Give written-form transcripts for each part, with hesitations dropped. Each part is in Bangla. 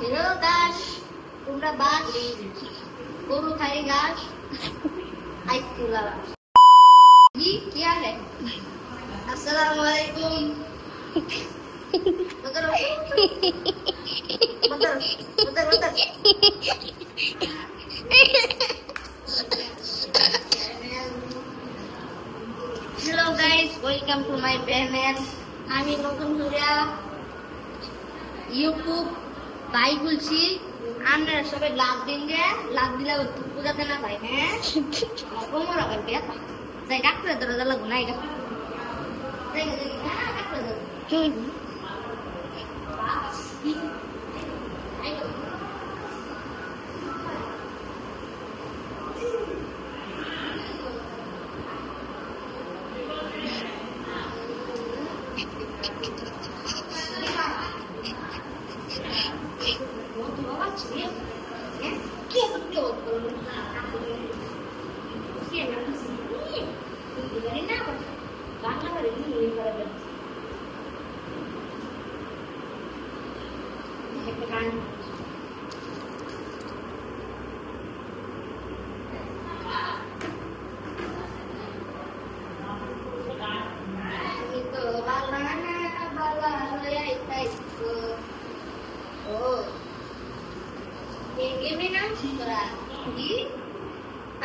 हेलो गाश तुमरा बास गोरु खाए गाश आइसक्रीम वाला ये क्या है अस्सलाम वालेकुम बदर बदर बदर बदर hello guys welcome to my channel আমি নতুন করে ইউটিউব বাই খুলছি আপনারা সবাই লাভ দিন যে লাভ দিলে বুঝাতে না পাই হ্যাঁ কোমর আবার ব্যথা যাই ডাক্তারের দরজা লাগবো না এটা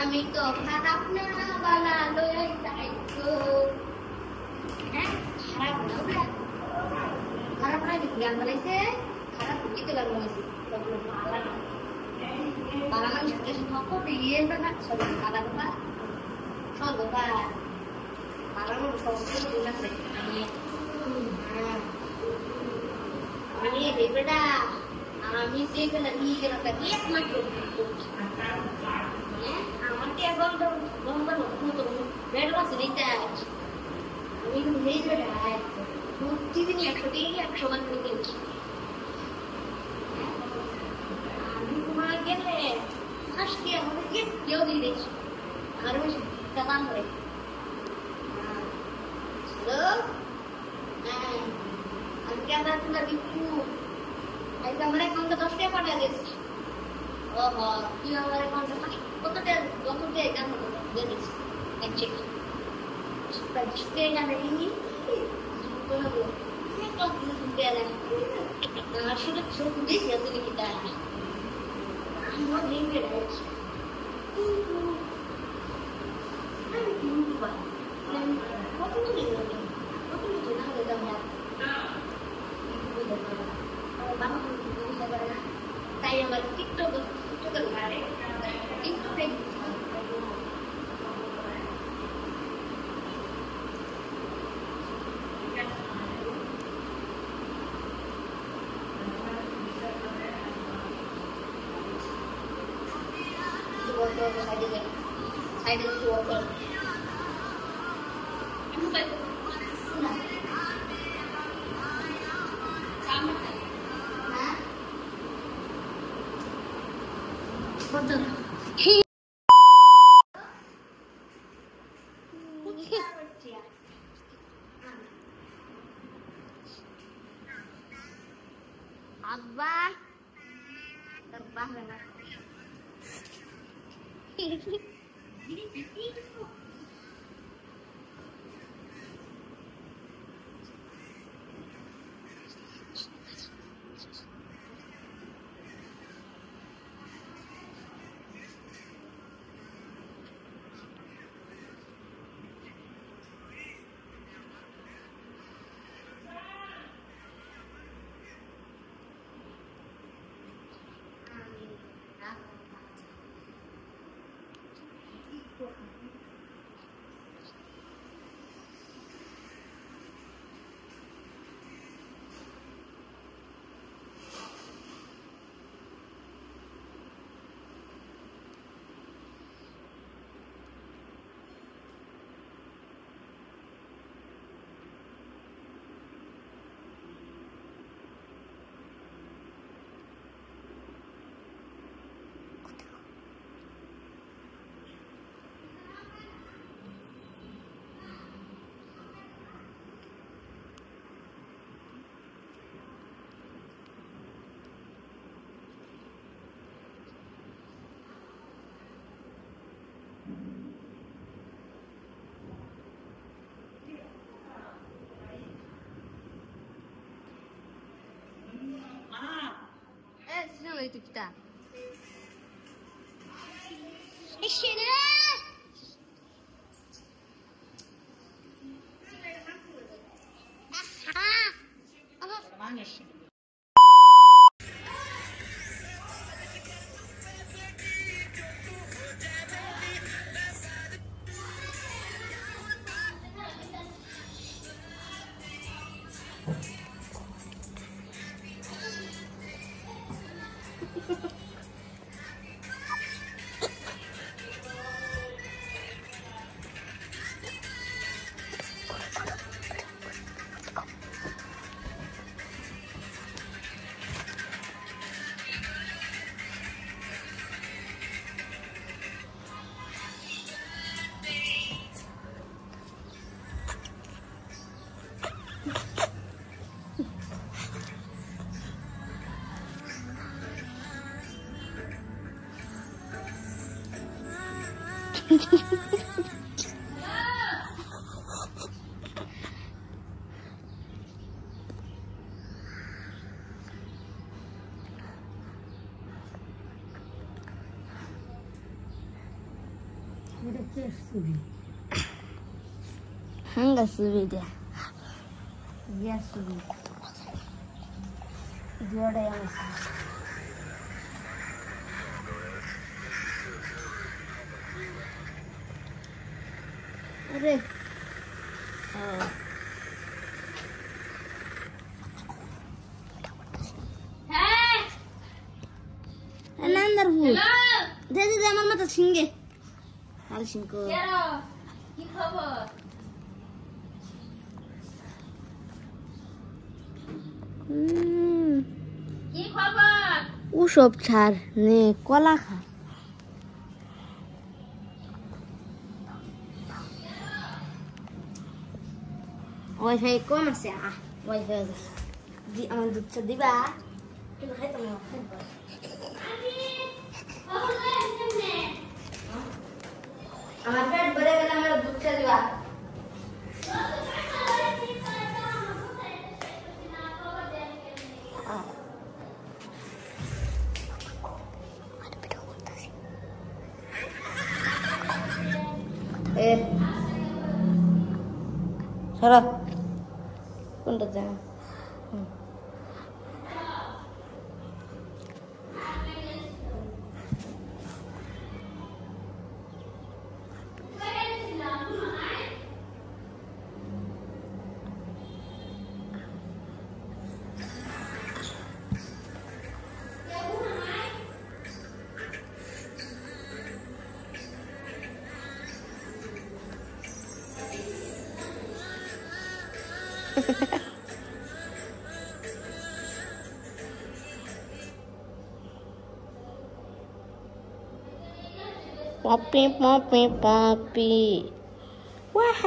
আমি তো খারাপ না বালা লই যাইতো হ্যাঁ খারাপ না খারাপ না কি গান বলাইছে খারাপ কিতে গান বলাইছে তখন বালা না বালা না কিছু থাকো দিয়ে না সব বালা বালা সব বালা বালা না সব কিছু না আমি রে বেটা আমি যেগুলো নিয়ে গেলাম একমাত্র আমাকে বন্ধ বন্ধ হতো বেড আছে নিতে আমি কিন্তু ভেজ বেটা প্রতিদিন 100 টাকা 100 মান করে কিনছি আমি তোমার গেলে আজকে আমাকে কেউ দিয়ে দিয়েছি আর ওই দাম করে হ্যালো আমি কেন তুলা দিচ্ছি আজকে আমার অ্যাকাউন্টে 10 টাকা পাঠিয়ে দিয়েছি ওহো কি আমার অ্যাকাউন্টে কতটা কতটা গান দিয়ে দিয়েছি এক চেক স্প্রেডশিটে গান দিইনি কোনো এক ক্লাস দিতে আলাম আসলে ছোট দিয়েছি আসলে কি তা আমার লিঙ্কে রয়েছে আমি কি পাই কত দিন কত দিন না হলে দাম তাই আমার টিকটক ঘাড়ে টিকটকে সাইডে water Abba terbang dengan itu kita. Sini. Manis. Enggak sulit ya. Dia sulit. Dia ada yang sulit. Ada. Oh. Hey. Anandar hu. Dede আমার মতো সিংহে। আর সিংহ। কেরো? কি খবর? কি খবর? ওসব ছাড় নে কলা খা। ওয়াইফাই কম আছে ওয়াইফাই দি আমার দুধটা দিবা কিন্তু খাইতে না আমার পেট ভরে গেলে আমার দুধটা দিবা Sarah, kontol deh. Poppy, poppy, poppy. Wah.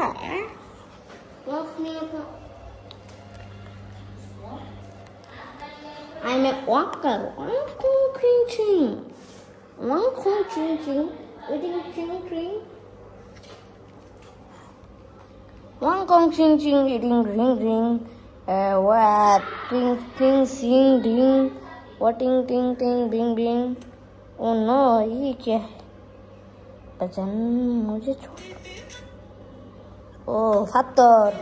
Poppy, I'm a walker. Uncle Ching Ching. Uncle Ching Ching. Eating Ching Ching. Uncle Ching Ching eating ring ring. What? Ting ting sing ding. What ting ting ting bing bing. Oh no, ये क्या है? बचन मुझे छोड़ ओ 70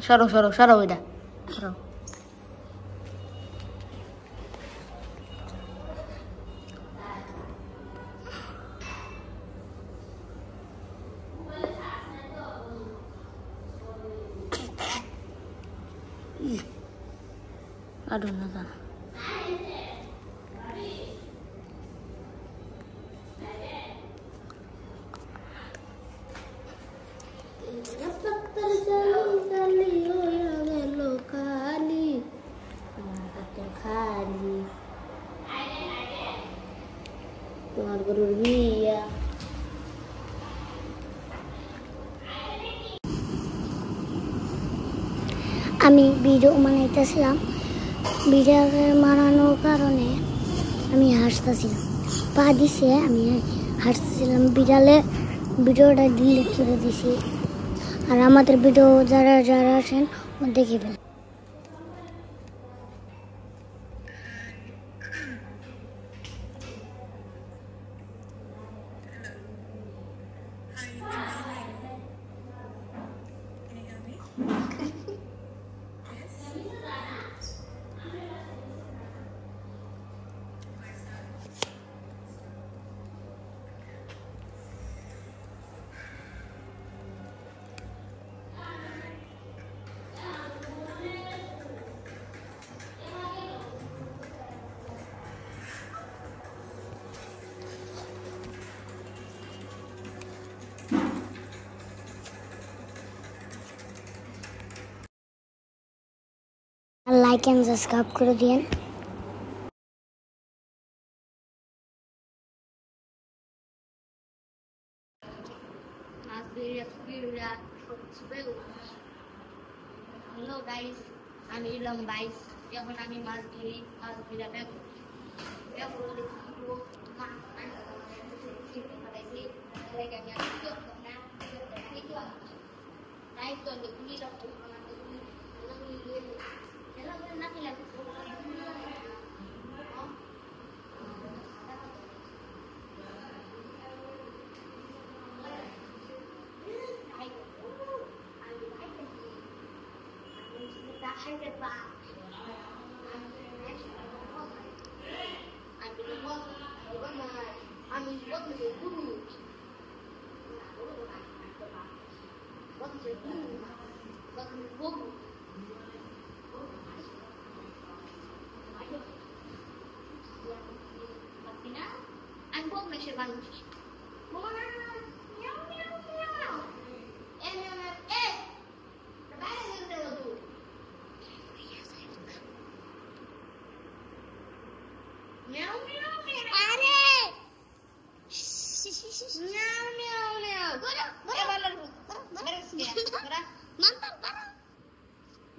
সরো সরো সরো ওইটা সরো। Aduh, Nathan. Tuhan guru dia. আমি ভিডিও বানাইতেছিলাম, ভিডিও বানানোর কারণে আমি হাসতেছিলাম, পা দিছে আমি হাসতেছিলাম, ভিডিওটা ডিলিট করে দিছি। আর আমাদের ভিডিও যারা যারা আসেন দেখবেন। লাইক এন্ড সাবস্ক্রাইব করে দিন। হ্যালো গাইস, আমি ইলম গাইস। এখন আমি মাছ ধরি, মাছ ধরা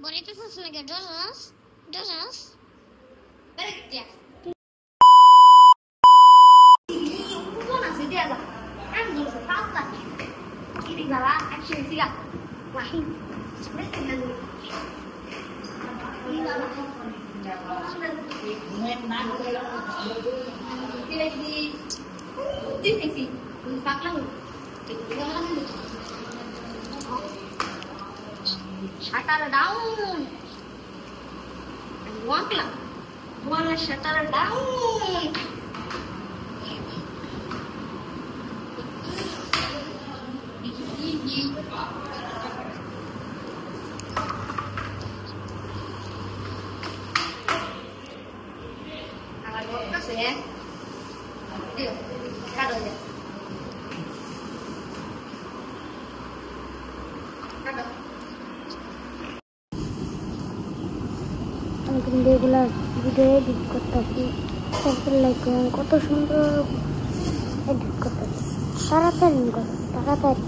Bonitos son legados, dos. Berikutnya. Bukan sih dia lah. Kan belum setahun lagi. Ini galah action sih ya. Wah, sebenarnya kan. Ini galah. Di faklang. Shutter down. Walk lah. Wanna shutter down. Agak bokas ya. Yuk, kado ya. Kado. আমি কিন্তু এগুলা ভিডিও এডিট করতেছি, লাইক কত সুন্দর এডিট করতেছি। তাড়াতাড়ি করো, তাড়াতাড়ি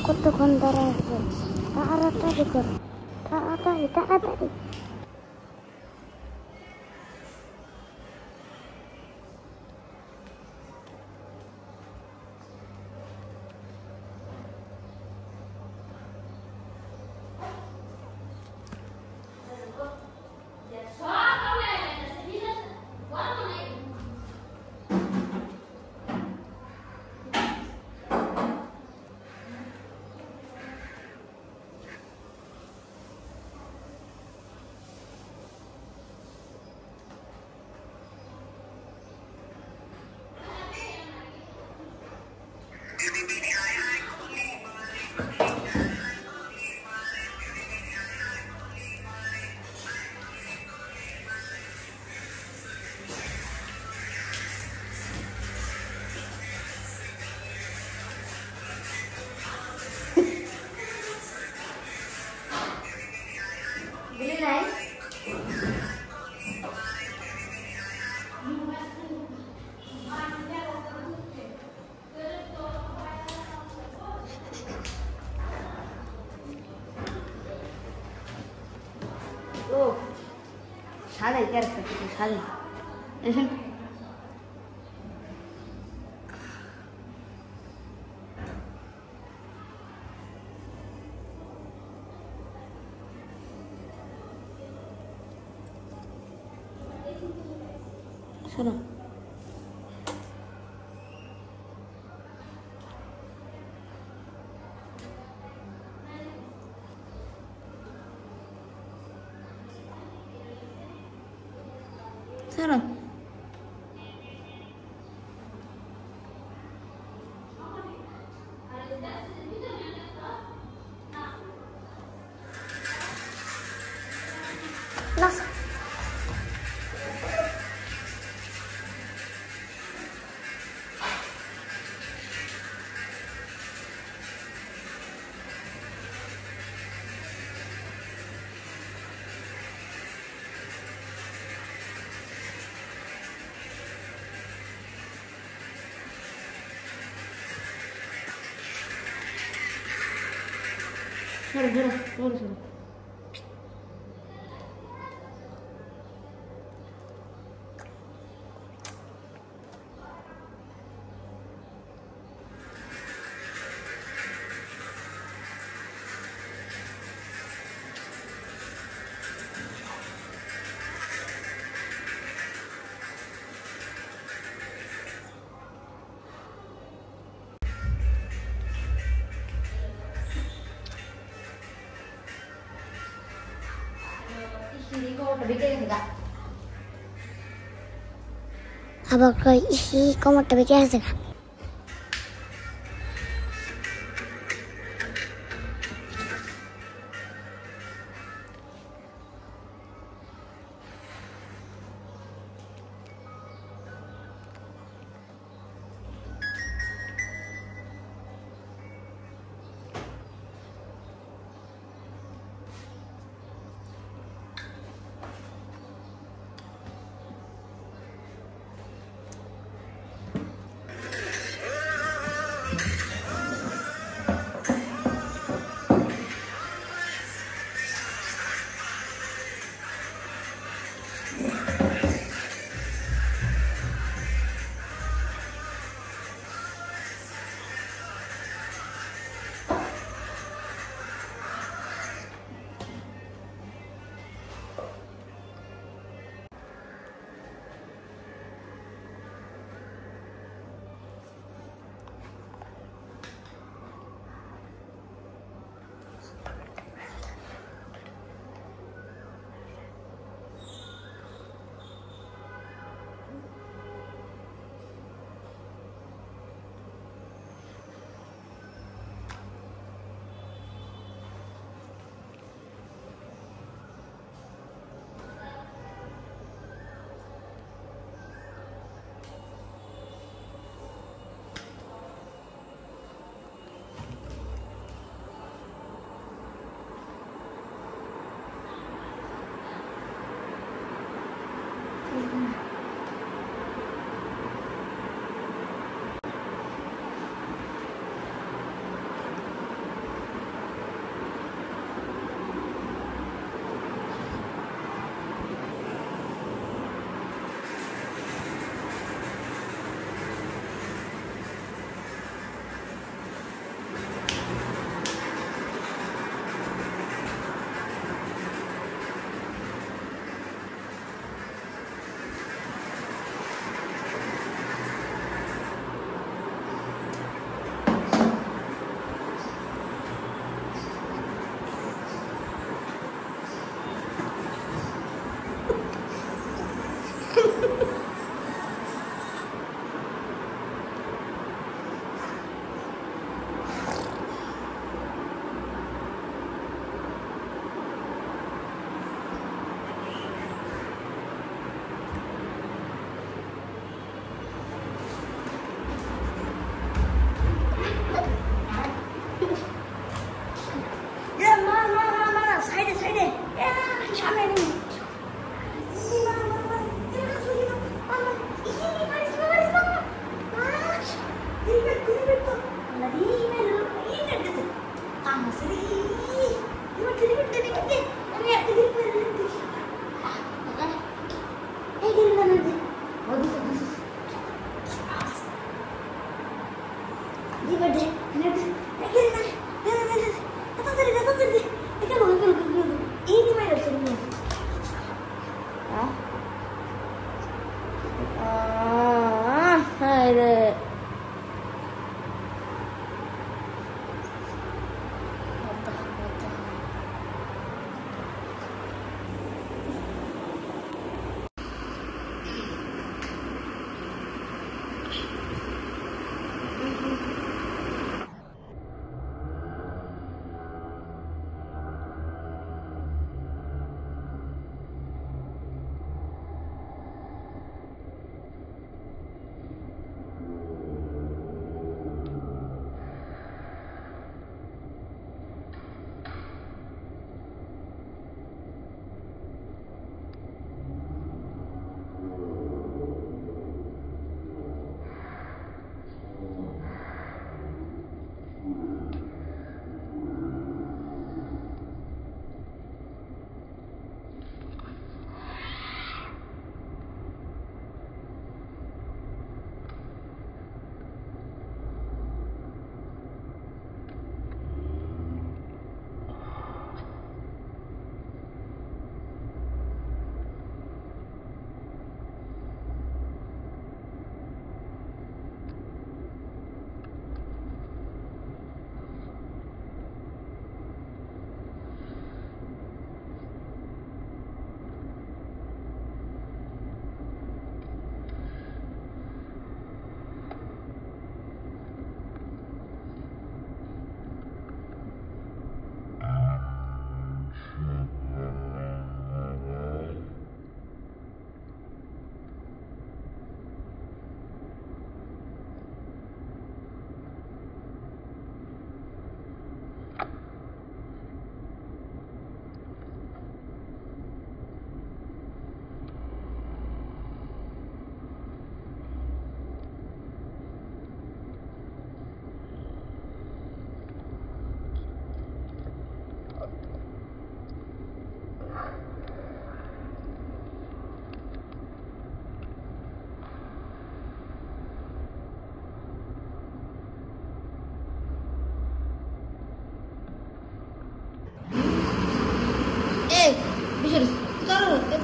কতক্ষণ দাঁড়া আসবে, তাড়াতাড়ি করো, তাড়াতাড়ি। ও সাজাই ক্যারেক্টার সাজাই দেখেন শোনো শোনো Sorry. আবার কই ইসি কোমরটা বেঁকে আছে গা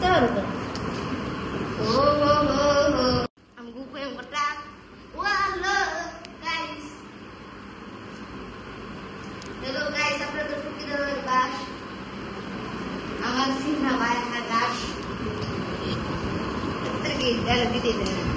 করতে পারো তো ও হো হো হো আমি গুপে বটা ওয়ালো গাইস হ্যালো গাইস আপনাদের ফুকি দেওয়ার বাস আমার সিনা ভাই না গাছ এতকে ডাল দিতে দেন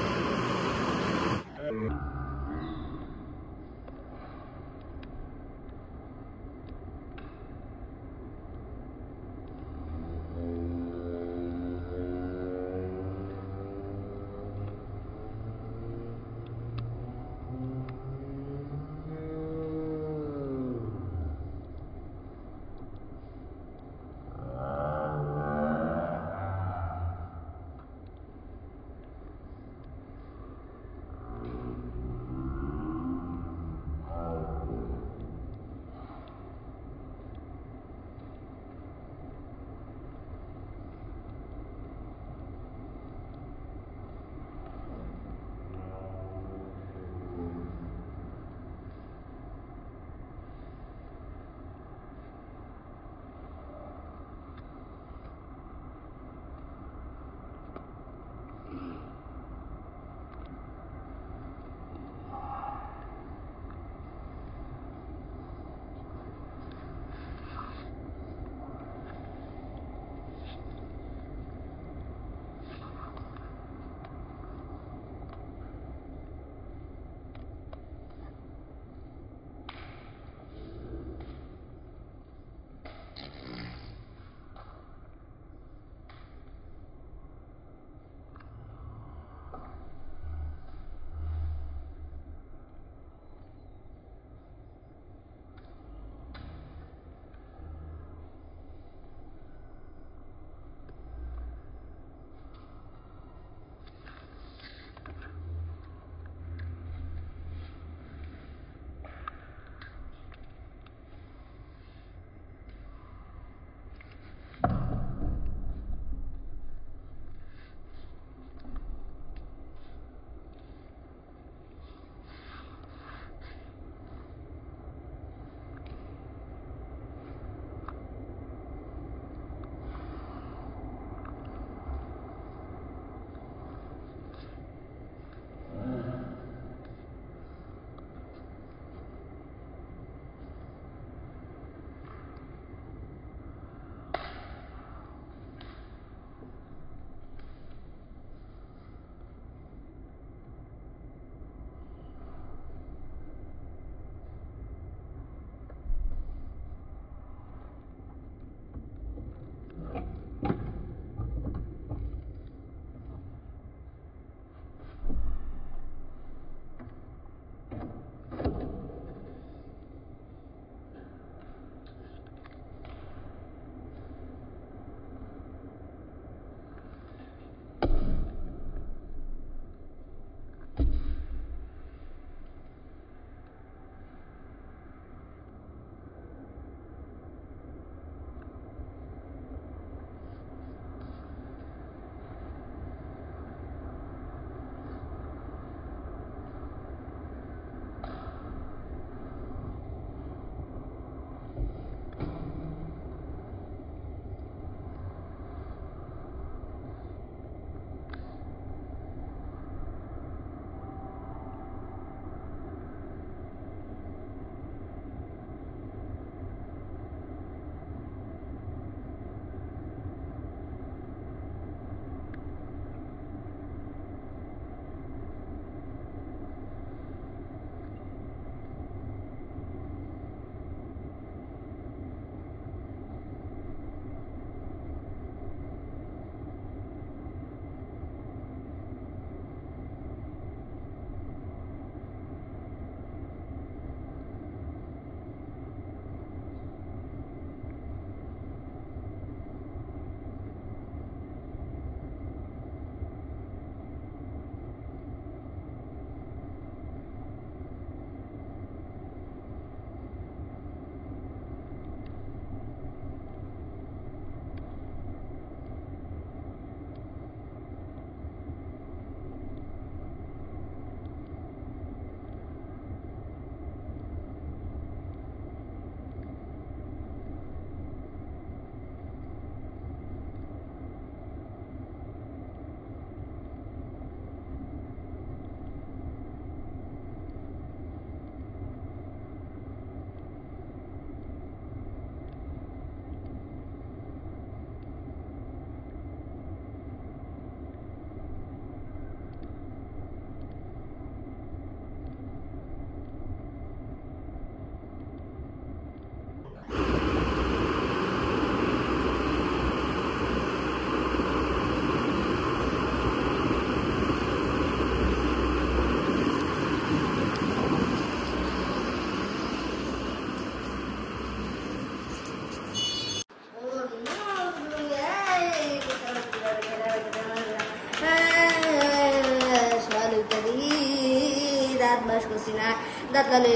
দাঁত লালে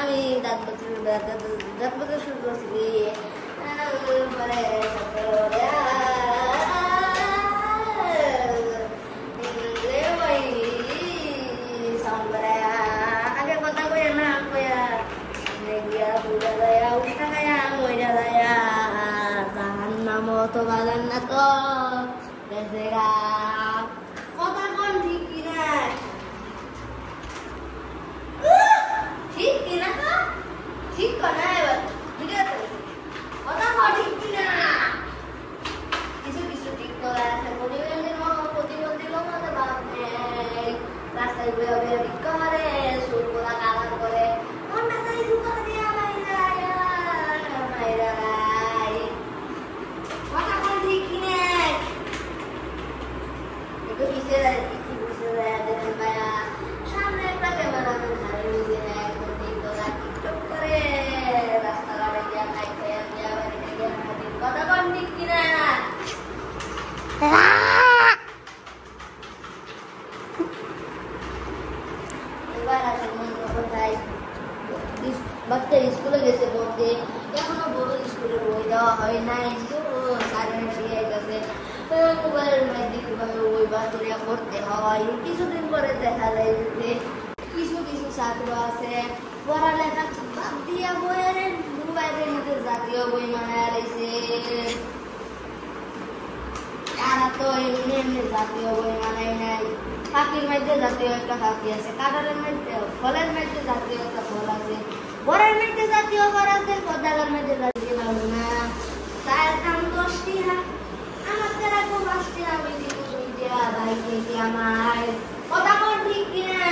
আমি দাঁত বছর শুরু করছি পরে আগে কথা কই না কইয়া বুড়া দয়া উঠা গায়া মইরা দয়া তাহার নাম তো বাগান না তো দেশেরা কথা কোন ঠিক কিনা ঠিক কিনা তো ঠিক কনা এবার ঠিক আছে কথা কোন ঠিক কিনা কিছু কিছু ঠিক করা আছে প্রতিবন্ধী লোক হতে পারবে রাস্তায় বয়ে বয়ে ভিক্ষা করে সুর করা কালার করে মনটা তাই দুঃখ দিয়া মাইরা কথা কোন ঠিক কিনা একটু পিছিয়ে যায় একটু পিছিয়ে যায় দেখেন ভাইয়া সামনে একটা ক্যামেরা ধারে রয়েছে একদম টিকটক করে রাস্তাঘাটে গিয়া খাইতে গিয়া বাড়িতে গিয়া কথা কোন ঠিক কিনা বাচ্চা স্কুলে গেছে পড়তে এখনো বড় স্কুলে বই দেওয়া হয় নাই সারেন শিখাইতেছে মোবাইলের মধ্যে কিভাবে বই বাছরে করতে হয় কিছুদিন পরে দেখা যায় যে কিছু কিছু ছাত্র আছে পড়ালেখা বাদ দিয়া বইয়ের মোবাইলের মধ্যে জাতীয় বই মানায় রয়েছে তারা তো এমনি এমনি জাতীয় বই মানায় নাই পাখির মধ্যে জাতীয় একটা পাখি আছে কাঁঠালের মধ্যে ফলের মধ্যে জাতীয় একটা ফল আছে বরের মধ্যে জাতীয় ঘর আছে পদাগার মধ্যে জাতীয় পাবো না তার দাম 10টি আমার তারা তো 5টি আমি দিব দিয়া ভাই থেকে আমার কথা কোন ঠিক কিনা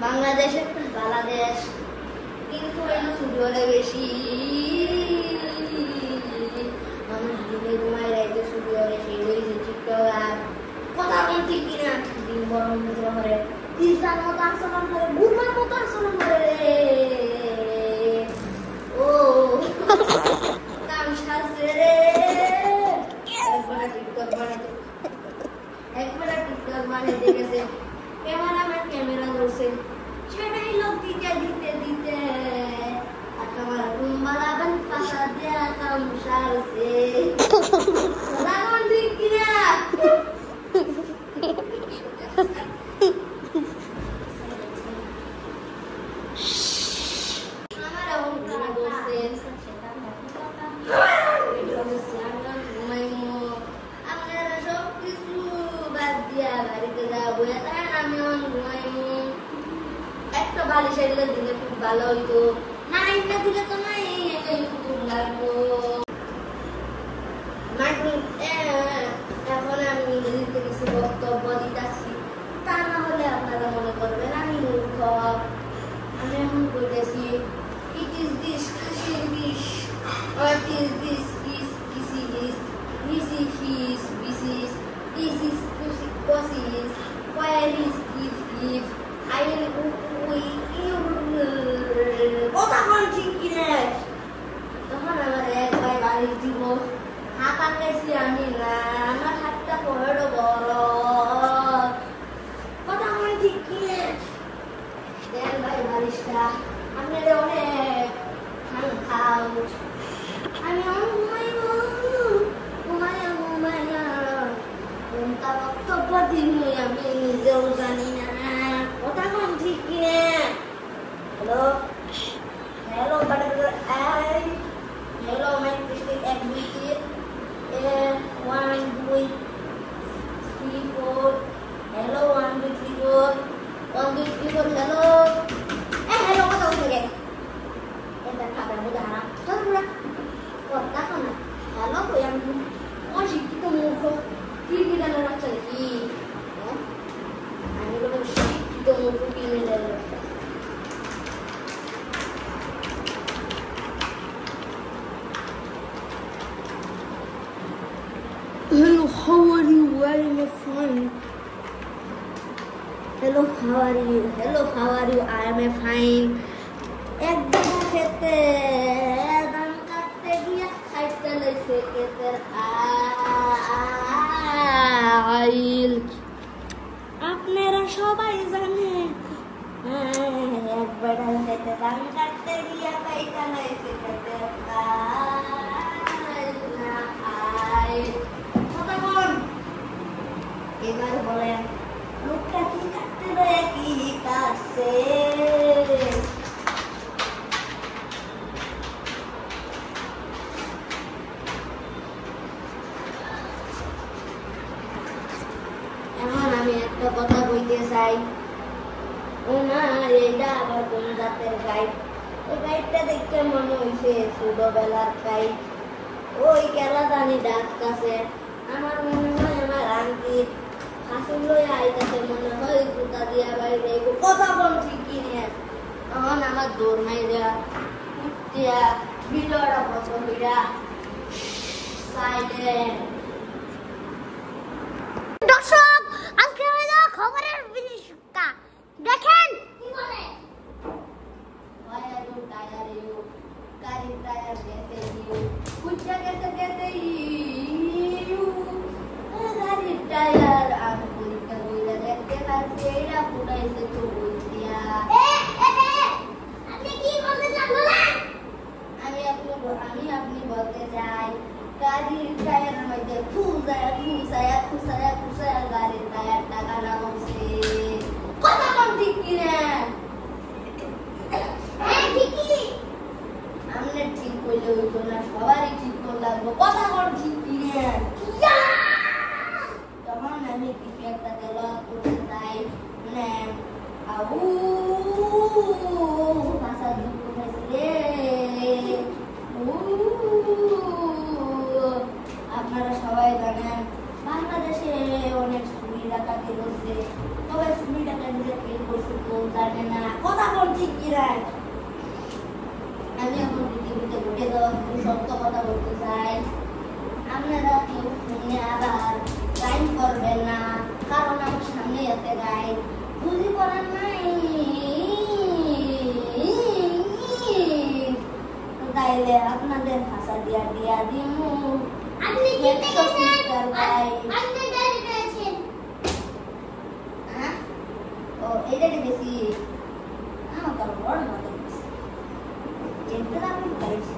বাংলাদেশের বাংলাদেশ কিন্তু এনে সুযোগে বেশি মানুষ দিনে ঘুমাই রাইতে সুযোগে সেই হয়েছে টিকটক কথা কোন ঠিক কিনা দিন বড় মিত্র করে তিনটার মতো আচরণ করে ঘুমার মতো আচরণ করে ও কাম সারছে রে একবার টিকটক বানাইতে গেছে ক্যামেরাম্যান ক্যামেরা ধরছে সেটাই লোক দিতে দিতে দিতে আমার কুম্বালা বান পাশা দেয়া কাম সারছে কথা কোন ঠিক কিনা একটা বালিশের দিলে খুব ভালো হইতো না ইন্না দিলে তো নাই খুব লাগতো এখন আমি ইংরেজিতে কিছু বক্তব্য দিতেছি তা না হলে আপনারা মনে করবেন আমি মূর্খ আমি এখন বলতেছি ইট ইজ দিস খাসির বিষ what is this is kissy is missy his বিসিস দিস ইজ কুসি কসিস where is give give I we you কথা কোন ঠিক কিনা তখন আমার এক ভাই বাড়ি দিব হাত আনতেছি আমি না আমার হাতটা বড় বড় কথা কোন ঠিক কিনা দেন ভাই বালিশটা আপনাদের অনেক খাও আমি ঘুমাইব ঘুমাইয়া ঘুমাইয়া কোনটা বক্তব্য দিন আমি নিজেও জানি না কথা কোন ঠিক কিনা hello hello butterfly hello my ক্রিস্টিক এক দুই তিন 1 2 3 4 হ্যালো 1 2 3 4 1 2 3 4 হ্যালো হ্যালো কথা বলতে এটা খাবার মধ্যে হারাম চল পুরা কথা কোন হ্যালো কই আমি ও শিক্ষিত মূর্খ কি বিধানের বাচ্চা কি আমি বলবো শিক্ষিত মূর্খ কি বিধানের বাচ্চা Hello, how are you? Where am I from? Hello, how are you? Hello, how are you? I am fine. এক দিন খেতে ধান কাটতে গিয়া খাইতে লইছে কেতের আইল আপনারা সবাই জানেন বানাইছে খেতে খাই না খাই কথা বল এবার বলেন লোকটা কি কাটতে দেয় কি কাটছে এখন আমি একটা কথা বলতে চাই ওনার এটা আবার কোন জাতের গাইড ওই গাইডটা দেখতে মনে হয়েছে ছোটবেলার গাইড ওই কেলাদানি ডাক কাছে আমার মনে হয় আমার আন্টির হাসুন লইয়া আইতাছে মনে হয় জুতা দিয়া বাইরে কথা বল ঠিকই নিয়ে তখন আমার দৌড় মাইরা উঠিয়া বিলড়া বন্ধ হইয়া সাইলেন্ট দর্শক আজকে হলো খবরের বিশেষতা দেখেন কি বলে টায়ার টায়ার ইউ গাড়ি টায়ার গেতে ইউ কুচ্চা গেতে ইউ গাড়ি টায়ার আর পরীক্ষা কইরা দেখতে পাচ্ছি এরা পুরাইছে তো বলছিয়া আপনি কি বলতে চান বলেন আমি আপনি বলতে চাই গাড়ির টায়ারের মধ্যে খুসায়া গাড়ির টায়ার টাকা না বলছে কথা কোন ঠিক কিনা ঠিকই আমনে ঠিক কইলে হইতো না সবারই ঠিক করে লাগবো কথা কোন ঠিক কিনা তখন আমি কিছু একটা তেলাওয়াত করতে চাই মানে আউ ভাষা দুঃখ হয়েছে আপনারা সবাই জানেন বাংলাদেশে অনেক চুরি ডাকাতি হচ্ছে তবে চুরি ডাকাতি যে কে করছে কেউ জানে না কথা কোন ঠিক কিনা আমি এখন পৃথিবীতে ঘটে দেওয়া কিছু সত্য কথা বলতে চাই আপনারা কেউ শুনে আবার লাইন করবেন না কারণ আমার সামনে এতে গাই বুঝি করার নাই তাইলে আপনাদের ভাষা দিয়া দিয়া দিমু আপনি জিতে গেছেন ভাই আপনি গাড়ি পেয়েছেন হ্যাঁ ও এটা দেখেছি আমার তো বড় মতো আমি পাইছি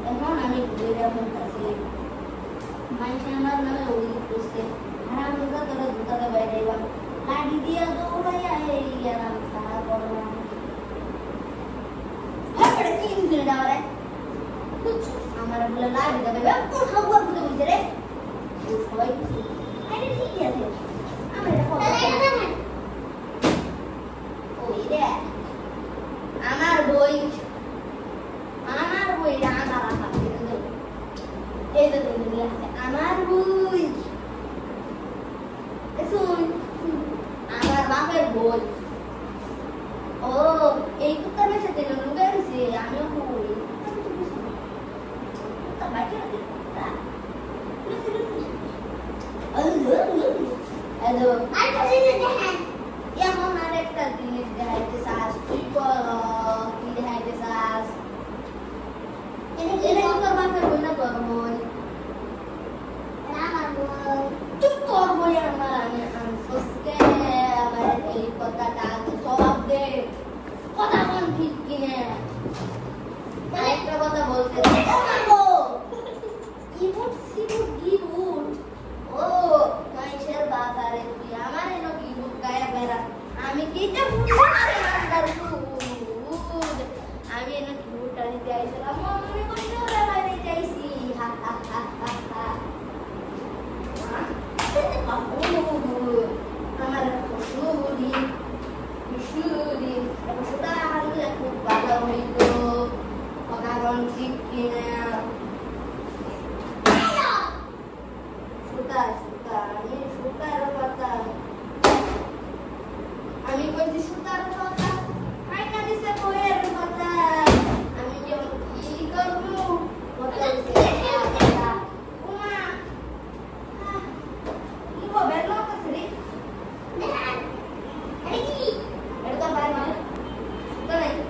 এখন আমি ঘুরে বলতেছি মানুষ আমার নামে অভিযোগ করছে আর আমি তোরা দুটাতে বাইরে এলাম লাঠি দিয়া দৌড়াইয়া এই গেলাম খাওয়া করলাম এবারে কি নিয়ে যাওয়ারে আমার বলে লাঠি দেবে কোন খাবো বুঝতে বুঝছে রে সবাই আরে ঠিক আছে আমি ওই রে আমার বই আমার বই শুন আমার বাপের বই ও এই কুত্তার সাথে লুকে গেছে আমিও বই হ্যালো এখন আরেকটা জিনিস দেখাইতে চাস তুই কি দেখাইতে চাস এটা তোর বাপের বই না তোর বই তুই তোর বই আমার আমি আনসোসকে আমার এই কথাটা জবাব দে কথা কোন ঠিক কিনে আরেকটা কথা বলতে ইবুট সিবুট গিবুট ও মানুষের বাবারে তুই আমার এনো গিবুট গায়ে বেড়া আমি কিটা বুঝারে নান্দার আমি এনো গিবুট আনিতে আইছিলাম মনে করি ওরা বাইরে যাইছি হা হা হা হা হা আমার খুশুরি খুশুরা হারলে খুব ভালো হইতো কথা কোন ঠিক কিনা আমি বলছি সুতার কথা আইনা দিছে বইয়ের কথা আমি যেমন কি করবো কথা উমা কি হবে লোক আছে এটা বাইরে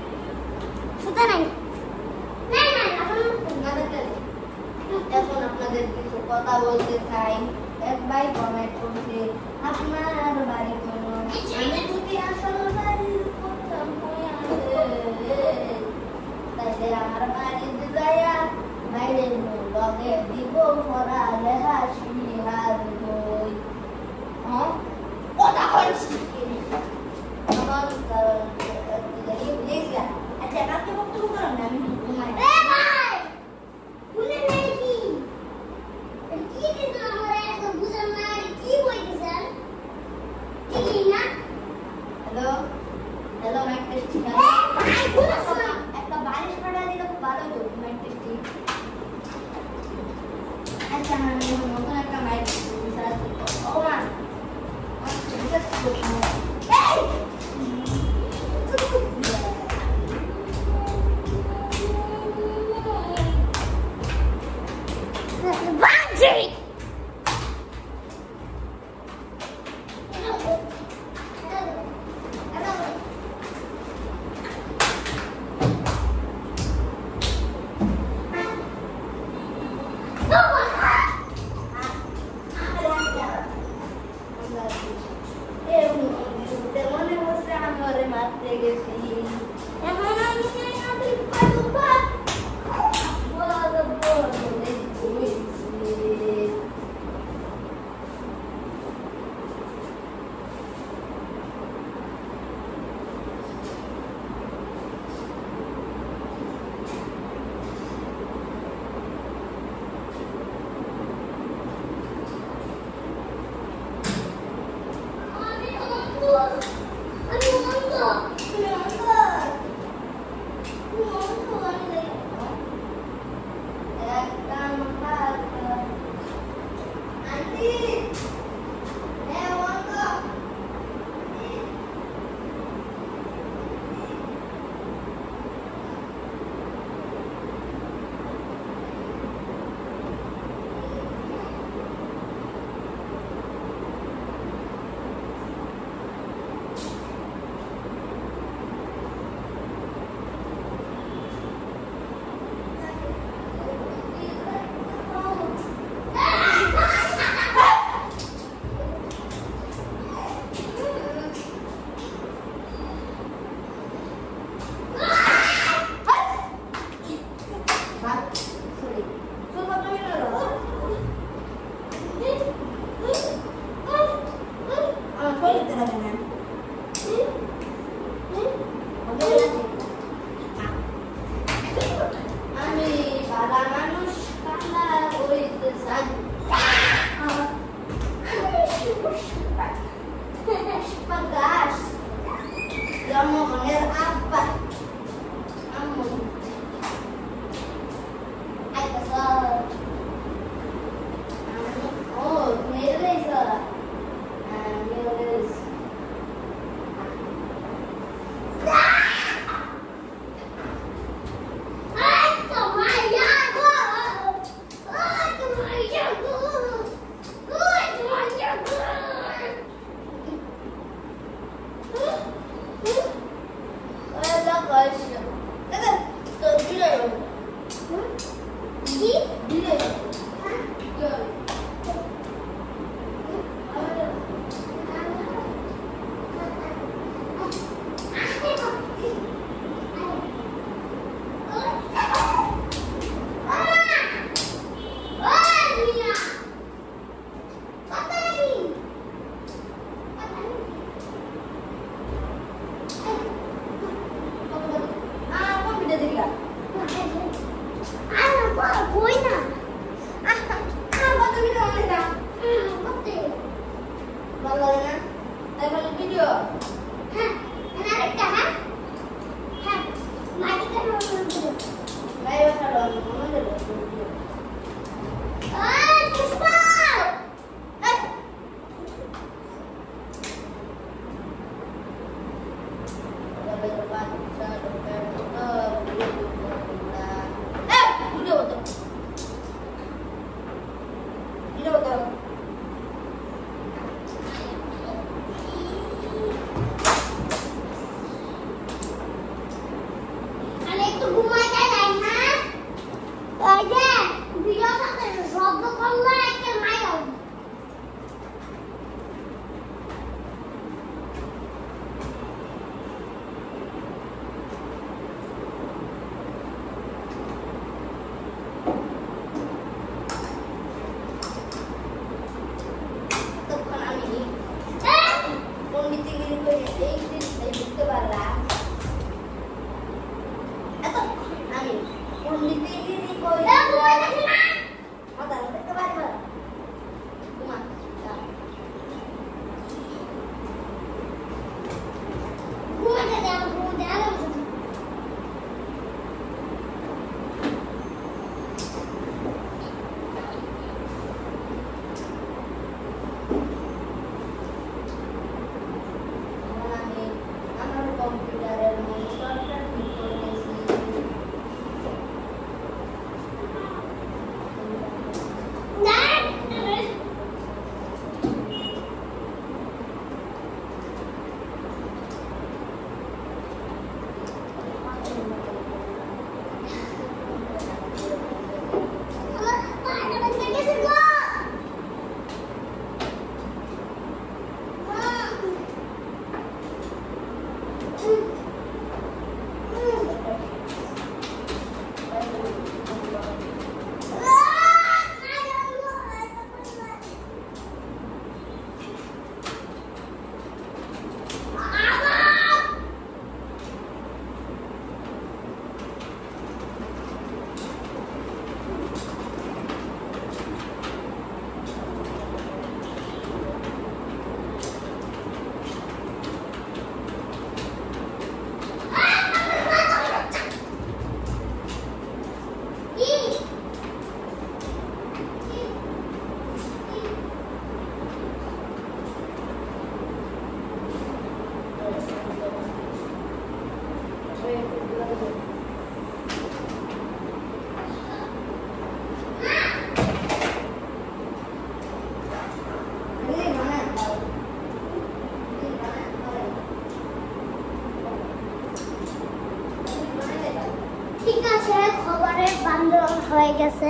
সুতা নাই এখন আপনাদের কিছু কথা বলতে চাই এক ভাই কমেন্ট করছে আপনার বাড়ি কোন আমি যদি আসল বাড়ির প্রথম হয়ে আসে তাই আছে আমার বাড়িতে যাইয়া বাইরের লগে দিব পরালে হাসি হার বই হ্যাঁ কথা হচ্ছে আমার দেখলা আচ্ছা কাকে বক্তব্য করেন না আমি ঘুমাই ভাই ভুলে নেই কি কি দিন আমরা একদম বুঝলাম না কি বলতেছেন ঠিক না হ্যালো হ্যালো মাইক টেস্টিং ভাই বুঝছ না একটা বারিশ পড়া দিলে খুব ভালো তো মাইক টেস্টিং আচ্ছা আমি নতুন একটা মাইক সার্চ করব ও মান ঠিক আছে Bungie! মনে হচ্ছে আমি মারতে গেছি এখন আমি পারবো জন্মগ্রহণের আব্বা আম্মু আইতা স্যার ও মেরে স্যার মেরে হয়ে গেছে